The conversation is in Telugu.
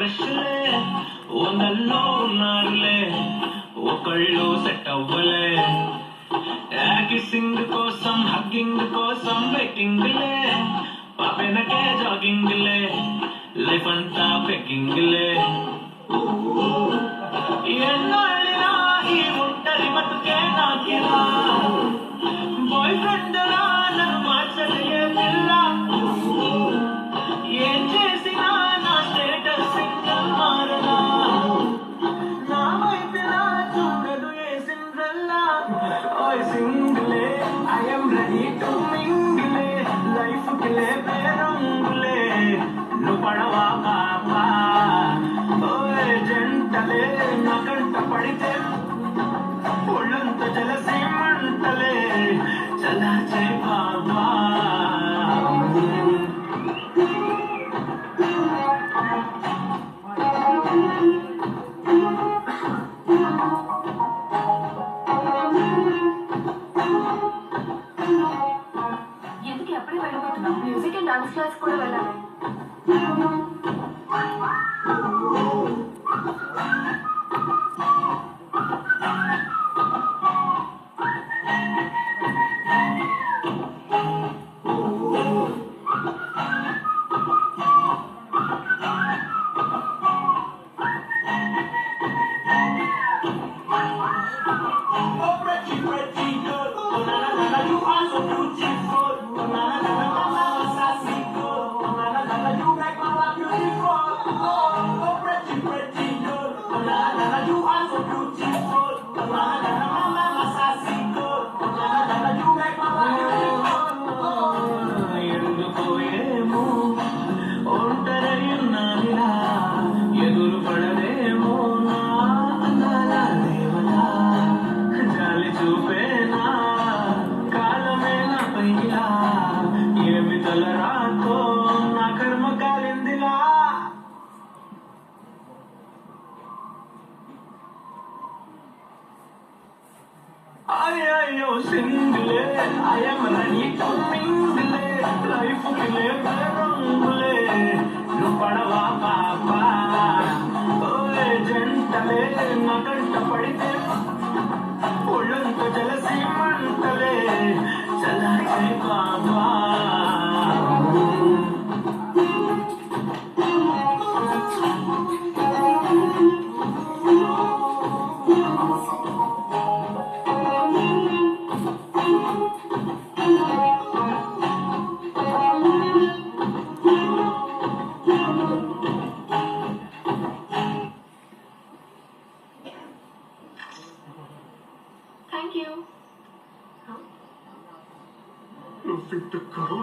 క్రష్లే వందల్లో ఉన్నారులే ఒకళ్ళు సెట్ అవ్వలే కిస్సింగ్ కోసం హగ్గింగ్ కోసం వెయిటింగ్లే పాపెనకే జాగింగ్లే లైఫ్ అంతా పెగ్గింగ్లే ఎన్నాళ్ళినా ఈ ఒంటరి బతుకే నాకిలా బాయ్ ఫ్రెండ్ రా నన్ను మార్చలే పిల్ల ఏం చేసినా నా స్టేటస్ సింగల్ మారలా నా వైపులా చూడదు ఏ సిండ్రెల్లా ఓయ్ సింగిలే I am ready to mingle life కిలే పేరంగులే నువ్వు పడవా పాపా ఓయ్ జంటలే నా కంట పడితే ఒళ్ళంత జలసి మంటలే చలాచే బాబా ఎందుకు ఎప్పుడే వెళ్ళిపోతున్నావు? మ్యూజిక్ అండ్ డాన్స్ క్లాస్ కూడా వెళ్ళాలి. ఎందుకో ఏమో ఒంటరిన్నానిలా ఎదురు పడదేమో నా అందాల దేవలా జాలి చూపేనా కాలమే నా పైలా ఏమి తలరాతో నా కర్మ కాలిందిలా అయ్యో సింగిలే I am ready to mingle life కిలే పేరంగులే నువ్వు పడవా పాపా ఓయ్ జంటలే నా కంట పడితే ఒళ్ళంత జలసి మంటలే చలాచే బాబా Thank you.